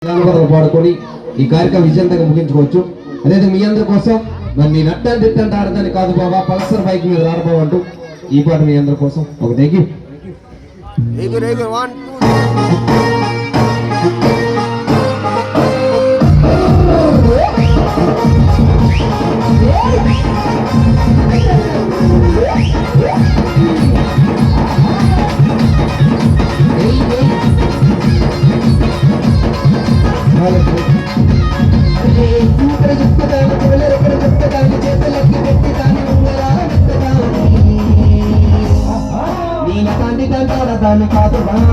జానపదాలు పాడుకొని ఈ కార్యక్రమం విజయంతంగా ముగించుకోవచ్చు. అదే మీ అందరి కోసం మరి నీ నట్టని తిట్టంటే ఆడదాన్ని కాదు బాబా, పల్సర్ బైక్ మీద రాడబాబు అంటూ ఈ పాట మీ అందరి కోసం ఒక థ్యాంక్ యూ. దాని కాదు బాబు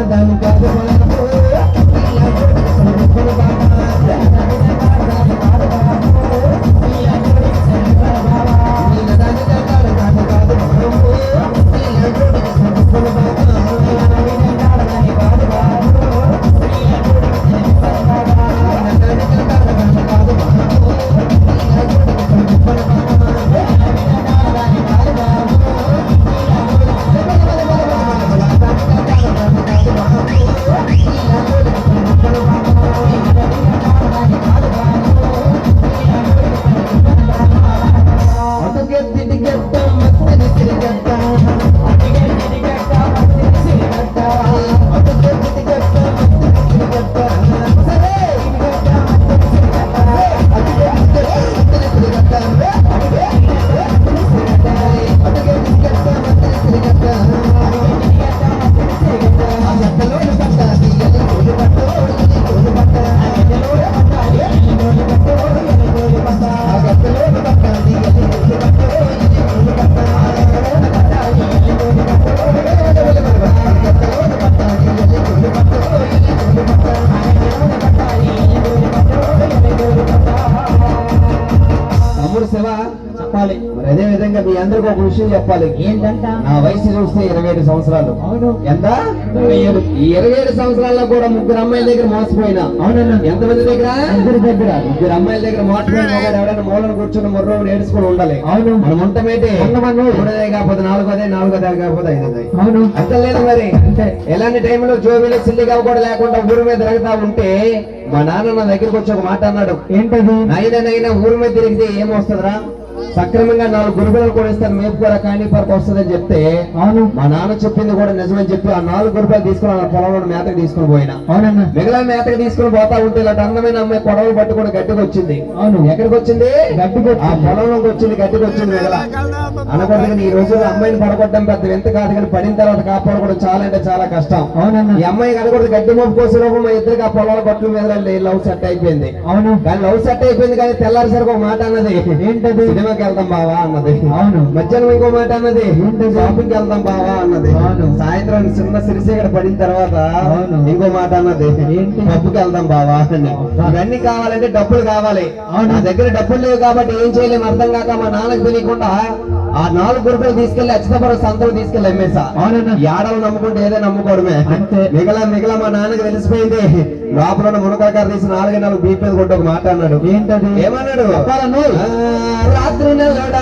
దాని కాదు చెప్పాలి. మరి అదే విధంగా మీ అందరికి ఒక విషయం చెప్పాలి. ఏంటంట? నా వయసు చూస్తే 27 సంవత్సరాలు. ఎంత? ఈ 27 సంవత్సరాల్లో కూడా ముగ్గురు అమ్మాయిల దగ్గర మోసపోయినా. అవునన్నా. ఎంతమంది దగ్గర? ముగ్గురు దగ్గర. ముగ్గురు అమ్మాయిల దగ్గర మోసపోయిన మగాడు ఎవడైనా మూలను కూర్చొని మొర్రో నేర్చుకుని ఉండాలి. అవును. మనం ఉంటామేంటి? ఉండమను. 3 కాకపోతే 4, 4 కాకపోతే 5. అవును. అంత లేదు మరి. అంతే. ఎలాంటి టైంలో జోబీలో సిల్లిగా కూడా లేకుండా ఊరి మీద తిరుగుతా ఉంటే మా నాన్న నా దగ్గరికి వచ్చి ఒక మాట అన్నాడు. ఏంటది? నైనా ఊరి మీద తిరిగితే ఏమొస్తుందిరా, సక్రమంగా 4 గురుకులను కూడా ఇస్తాను, మేపుకోరా కానీ పరకు వస్తుందని చెప్తే, అవును, మా నాన్న చెప్పింది కూడా నిజమని చెప్పి ఆ 4 గురుకులు తీసుకుని ఆ పొలంలో మేతకు తీసుకుని పోయినా. అవునన్నా. మిగిలిన మేతకు తీసుకుని పోతా ఉంటే ఇలాంటి అందమైన అమ్మాయి పొడవలు పట్టుకుని గట్టికి వచ్చింది. అవును. ఎక్కడికి వచ్చింది? గట్టికి. ఆ పొలంలోకి వచ్చింది, గట్టికి వచ్చింది. మిగల అనకూడదు. ఈ రోజుల్లో అమ్మాయిని పడగొట్టడం పెద్ద ఎంత కాదు, కానీ పడిన తర్వాత కాపాడుకోవడం చాలా అంటే చాలా కష్టం. అవునన్నా. ఈ అమ్మాయి కనకూడదు. గడ్డి మోపు కోసే లోపు మా ఇద్దరికి ఆ పొలాల గట్ల మీద లవ్ సెట్ అయిపోయింది. అవును. కానీ లవ్ సెట్ అయిపోయింది, కానీ తెల్లారిసరికి ఒక మాట అన్నది. ఏంటది? సినిమాకి వెళ్తాం బావా అన్నది. అవును. మధ్యాహ్నం ఇంకో మాట అన్నది. షాపింగ్ కి వెళ్తాం బావా అన్నది. అవును. సాయంత్రం చిన్న సిరిసేగడ పడిన తర్వాత అవును. ఇంకో మాట అన్నది. ఏంటి? పబ్బుకి వెళ్తాం బావా అని. ఇవన్నీ కావాలంటే డబ్బులు కావాలి. అవును. నా దగ్గర డబ్బులు లేవు కాబట్టి ఏం చేయలేము. అర్థం కాక మా నాన్నకు తెలియకుండా ఆ 4 గురుకులు తీసుకెళ్లి అచ్చితపురం సంతలు తీసుకెళ్లి అమ్మేసా. అవునన్నా. ఈ ఆడలు నమ్ముకుంటే ఏదో నమ్ముకోవడమే. అంతే. మిగల మా నాన్నకి తెలిసిపోయింది. లోపల ఉన్న మునకాకారు తీసి 4 బీపీ మీద కొట్టి ఒక మాట అన్నాడు. ఏంటది? ఏమన్నాడు? చెప్పాలను. రాత్రి నెలలోడా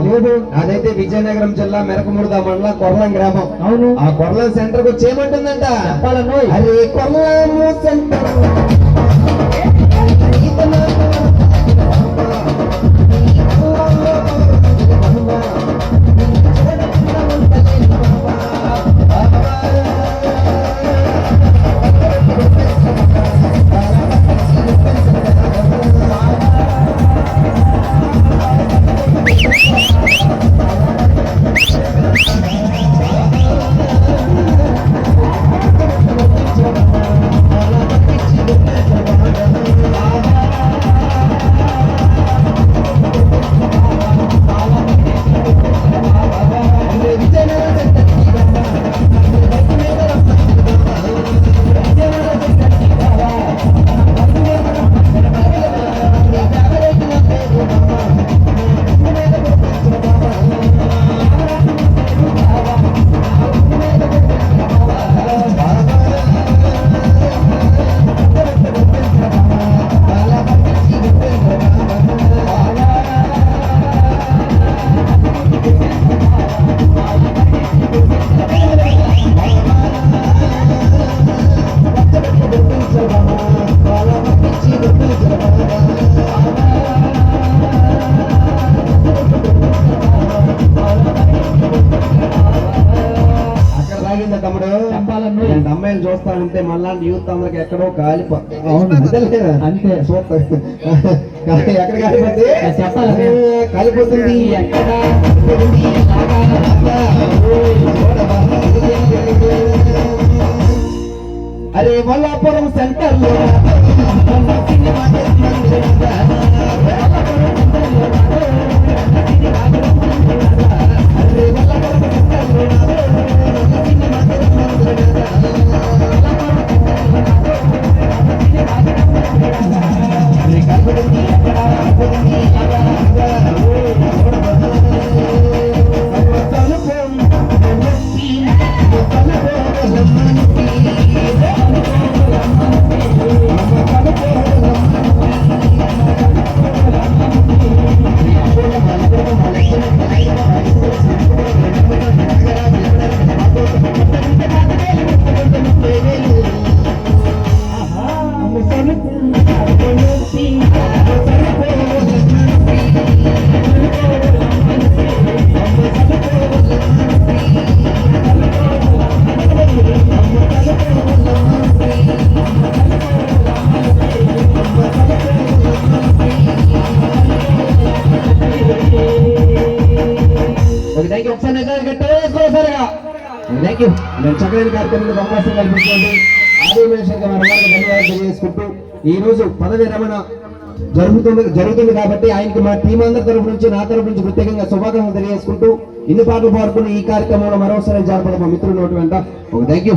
లేదు. అదైతే విజయనగరం జిల్లా మెరకముర్ద మండలం కొర్లం గ్రామం. అవును. ఆ కొర్లం సెంటర్ కు వచ్చేయమంటుందంట. చెప్పాలను. అరే కొర్లము సెంటర్ తమ్ముడు. చెప్పాలను. అమ్మాయిలు చూస్తా ఉంటే మళ్ళా యూత్ అందరికి ఎక్కడో కాలిపోతుంది. అంతే. ఎక్కడ కాలిపోతే చెప్పాలి. కాలిపోతుంది ఎక్కడ అరే వల్లాపురం సెంటర్ లో థ్యాంక్ యూ. నేను చక్కని కార్యక్రమంలో అవకాశం కల్పించండి ఆదివేశంగా మనందరికీ ధన్యవాదాలు తెలియజేసుకుంటూ ఈ రోజు పదవి విరమణ జరుగుతుంది కాబట్టి ఆయనకి మా టీం అందరి తరఫు నుంచి నా తరఫు నుంచి ప్రత్యేకంగా శుభాకాంక్షలు తెలియజేసుకుంటూ ఇన్ని పాటలు పాడుకుని ఈ కార్యక్రమంలో మరోసారి జానపద మా మిత్రులు నోటి వెంట ఒక థ్యాంక్ యూ.